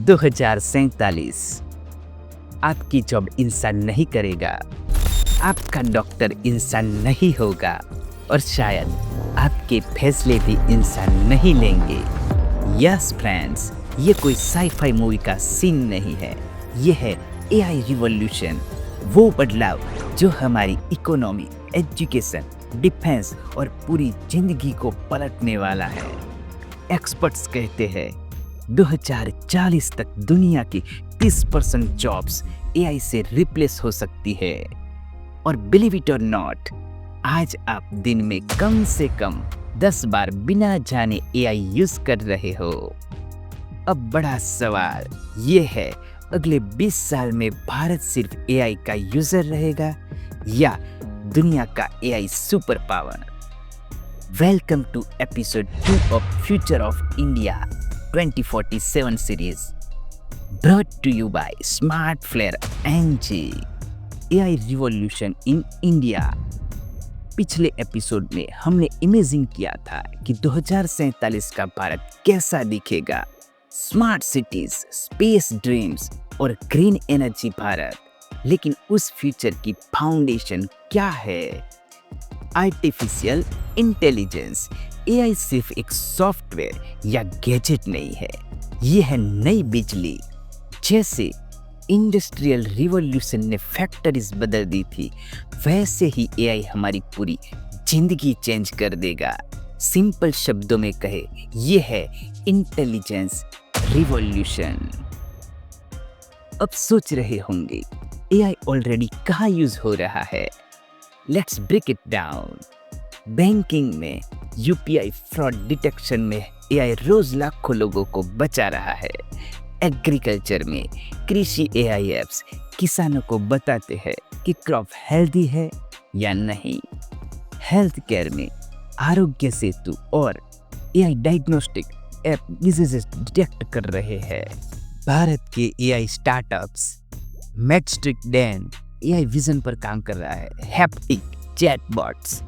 2047 आपकी जॉब इंसान नहीं करेगा, आपका डॉक्टर इंसान नहीं होगा और शायद आपके फैसले भी इंसान नहीं लेंगे। यस फ्रेंड्स, ये कोई साई-फाई मूवी का सीन नहीं है, ये है एआई रिवॉल्यूशन, वो बदलाव जो हमारी इकोनॉमी, एजुकेशन, डिफेंस और पूरी जिंदगी को पलटने वाला है। एक्सपर्ट्स कहते हैं 2040 तक दुनिया की 30% जॉब्स एआई से रिप्लेस हो सकती है। और बिलीव इट और नॉट, आज आप दिन में कम से कम 10 बार बिना जाने एआई यूज कर रहे हो। अब बड़ा सवाल ये है, अगले 20 साल में भारत सिर्फ एआई का यूजर रहेगा या दुनिया का AI super power? Welcome to episode 2 of future of India 2047 series, brought to you by Smart Flare NG, AI revolution in India. पिछले एपिसोड में हमने इमेजिन किया था कि 2047 का भारत कैसा दिखेगा। स्मार्ट सिटीज, स्पेस ड्रीम्स और ग्रीन एनर्जी भारत। लेकिन उस फ्यूचर की फाउंडेशन क्या है? Artificial intelligence. एआई सिर्फ एक सॉफ्टवेयर या गैजेट नहीं है, ये है नई बिजली। जैसे इंडस्ट्रियल रिवॉल्यूशन ने फैक्ट्रीज बदल दी थी, वैसे ही एआई हमारी पूरी जिंदगी चेंज कर देगा। सिंपल शब्दों में कहे, ये है इंटेलिजेंस रिवॉल्यूशन। अब सोच रहे होंगे एआई ऑलरेडी कहाँ यूज हो रहा है? Let's break it down. Banking में, यूपीआई फ्रॉड डिटेक्शन में एआई रोज लाखों लोगों को बचा रहा है। एग्रीकल्चर में कृषि एआई एप्स किसानों को बताते हैं कि क्रॉप हेल्दी है या नहीं। हेल्थ केयर में आरोग्य सेतु और AI diagnostic app diseases detect कर रहे हैं। भारत के एआई स्टार्टअप्स मैट्रिक डैन एआई विजन पर काम कर रहा है। हैप्टिक चैटबॉट्स,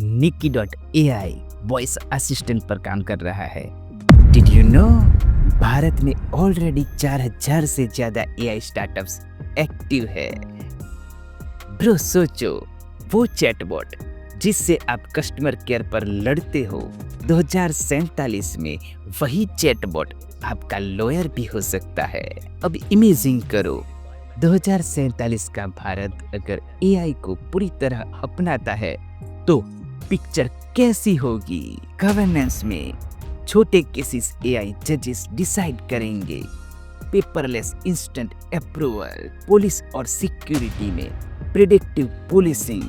निकी.एआई वॉइस असिस्टेंट पर काम कर रहा है। डिड यू नो, भारत में ऑलरेडी 4000 से ज्यादा एआई स्टार्टअप्स एक्टिव है। ब्रो सोचो, वो चैटबॉट जिससे आप कस्टमर केयर पर लड़ते हो, 2047 में वही चैटबॉट आपका लॉयर भी हो सकता है। अब इमेजिन करो, 2047 का भारत अगर एआई को पूरी तरह अपनाता है तो पिक्चर कैसी होगी? गवर्नेंस में छोटे केसेस एआई जजेस डिसाइड करेंगे। Paperless instant approval. पुलिस और सिक्योरिटी में प्रिडिक्टिव पुलिसिंग,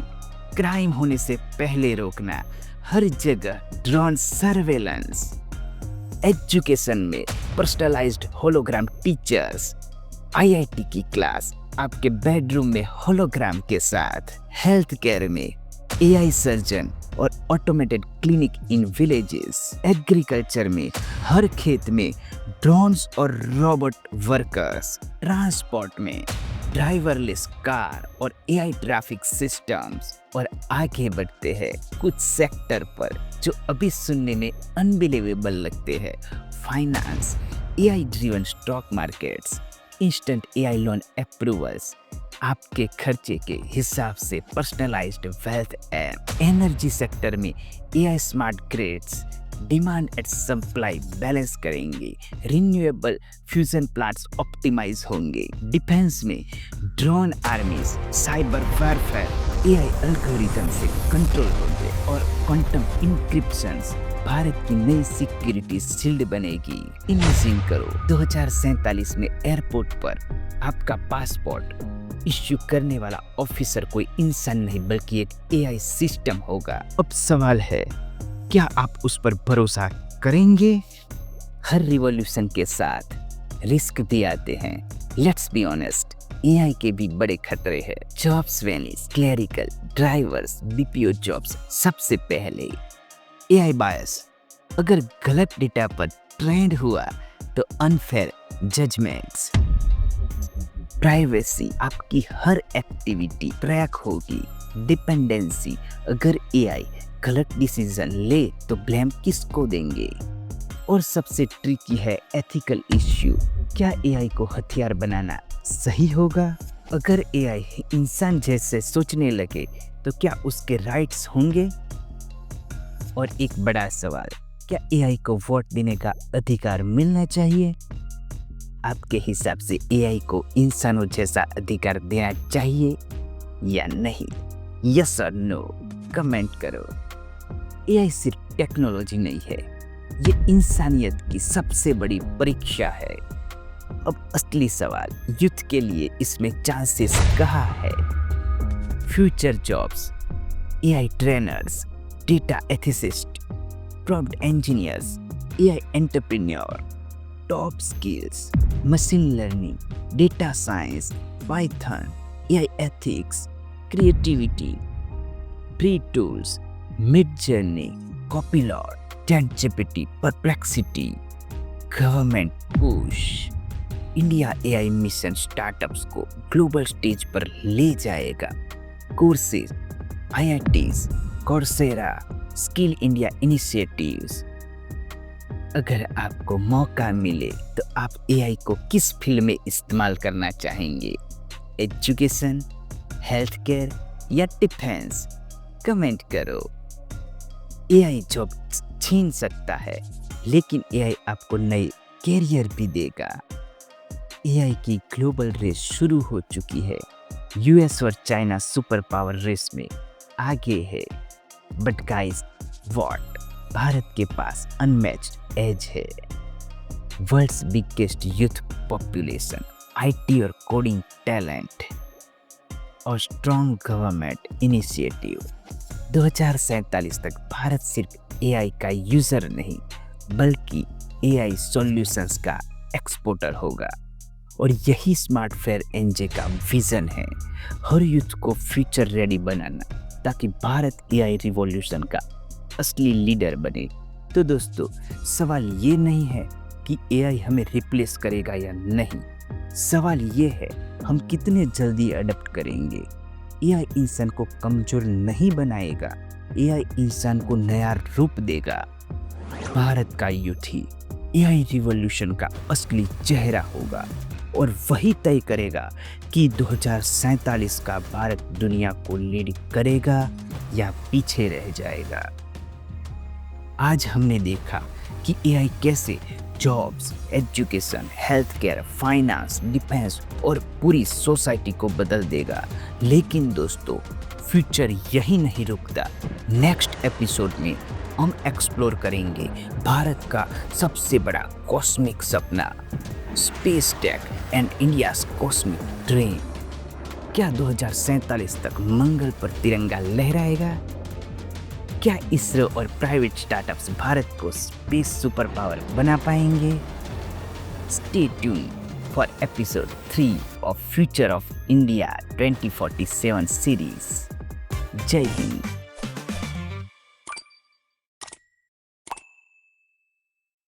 क्राइम होने से पहले रोकना, हर जगह ड्रोन सर्वेलेंस। एजुकेशन में पर्सनलाइज्ड होलोग्राम टीचर्स, आईआईटी की क्लास आपके बेडरूम में होलोग्राम के साथ। हेल्थ केयर में एआई सर्जन और automated clinic in villages. Agriculture में हर खेत में ड्रोन्स और रोबोट वर्कर्स। ट्रांसपोर्ट में ड्राइवरलेस कार और एआई ट्रैफिक सिस्टम्स। और आगे बढ़ते हैं कुछ सेक्टर पर जो अभी सुनने में अनबिलीवेबल लगते हैं। Finance, AI driven stock markets, instant AI loan approvals, आपके खर्चे के हिसाब से personalised wealth app. Energy sector में AI smart grids demand and supply balance करेंगे। रिन्यूएबल फ्यूजन प्लांट्स ऑप्टिमाइज होंगे। डिफेंस में drone armies, cyber warfare AI algorithm से कंट्रोल होंगे। और क्वांटम इंक्रिप्शंस भारत की नई सिक्योरिटी शील्ड बनेगी। इमेजिन करो, 2047 में एयरपोर्ट पर आपका पासपोर्ट इश्यू करने वाला ऑफिसर कोई इंसान नहीं बल्कि एक एआई सिस्टम होगा। अब सवाल है, क्या आप उस पर भरोसा करेंगे? हर रिवॉल्यूशन के साथ रिस्क भी आते हैं। लेट्स बी ऑनेस्ट, एआई के भी बड़े खतरे हैं। Jobs vanish, clerical, drivers, BPO jobs सबसे पहले। एआई बायस, अगर गलत डेटा पर ट्रेंड हुआ तो अनफेयर जजमेंट्स। प्राइवेसी, आपकी हर एक्टिविटी ट्रैक होगी। डिपेंडेंसी, अगर एआई गलत डिसीजन ले तो ब्लेम किसको देंगे? और सबसे ट्रिकी है एथिकल इश्यू। क्या एआई को हथियार बनाना सही होगा? अगर एआई इंसान जैसे सोचने लगे तो क्या उसके राइट्स होंगे? और एक बड़ा सवाल, क्या एआई को वोट देने का अधिकार मिलना चाहिए? आपके हिसाब से एआई को इंसानों जैसा अधिकार देना चाहिए या नहीं? यस और नो कमेंट करो। एआई सिर्फ टेक्नोलॉजी नहीं है, ये इंसानियत की सबसे बड़ी परीक्षा है। अब असली सवाल, यूथ के लिए इसमें चांसेस कहाँ है? Future jobs, AI trainers, data ethicist, prompt engineers, AI entrepreneur, top skills, machine learning, data science, Python, AI ethics, creativity, free tools, Midjourney, Copilot, ChatGPT, Perplexity, government push. India AI mission startups को global stage पर ले जाएगा। Courses, IITs, Coursera, skill India initiatives. अगर आपको मौका मिले तो आप एआई को किस फील्ड में इस्तेमाल करना चाहेंगे? एजुकेशन, हेल्थ केयर या डिफेंस? कमेंट करो। एआई जॉब छीन सकता है, लेकिन एआई आपको नए कैरियर भी देगा। एआई की ग्लोबल रेस शुरू हो चुकी है। यूएस और चाइना सुपर पावर रेस में आगे है। But guys, what? भारत के पास अनमैच्ड एज है। World's biggest youth population, IT और कोडिंग टैलेंट और स्ट्रॉन्ग गवर्नमेंट इनिशिएटिव। 2047 तक भारत सिर्फ एआई का यूजर नहीं, बल्कि एआई सॉल्यूशंस का एक्सपोर्टर होगा। और यही स्मार्ट फेयर एनजे का विजन है, हर यूथ को फ्यूचर रेडी बनाना, ताकि भारत एआई रिवॉल्यूशन का असली लीडर बने। तो दोस्तों, सवाल ये नहीं है कि एआई हमें रिप्लेस करेगा या नहीं, सवाल ये है हम कितने जल्दी अडॉप्ट करेंगे। एआई इंसान को कमजोर नहीं बनाएगा, एआई इंसान को नया रूप देगा। भारत का यूथ ही एआई रिवॉल्यूशन का असली चेहरा होगा और वही तय करेगा कि 2047 का भारत दुनिया को लीड करेगा या पीछे रह जाएगा। आज हमने देखा कि एआई कैसे jobs, education, health care, finance, defence और पूरी सोसाइटी को बदल देगा। लेकिन दोस्तों, फ्यूचर यही नहीं रुकता। नेक्स्ट एपिसोड में हम एक्सप्लोर करेंगे भारत का सबसे बड़ा कॉस्मिक सपना, space tech and India's cosmic dream. क्या 2047 तक मंगल पर तिरंगा लहराएगा? क्या इसरो और प्राइवेट स्टार्टअप्स भारत को स्पेस सुपर पावर बना पाएंगे? Stay tune for episode 3 of future of India 2047 series. जय हिंद।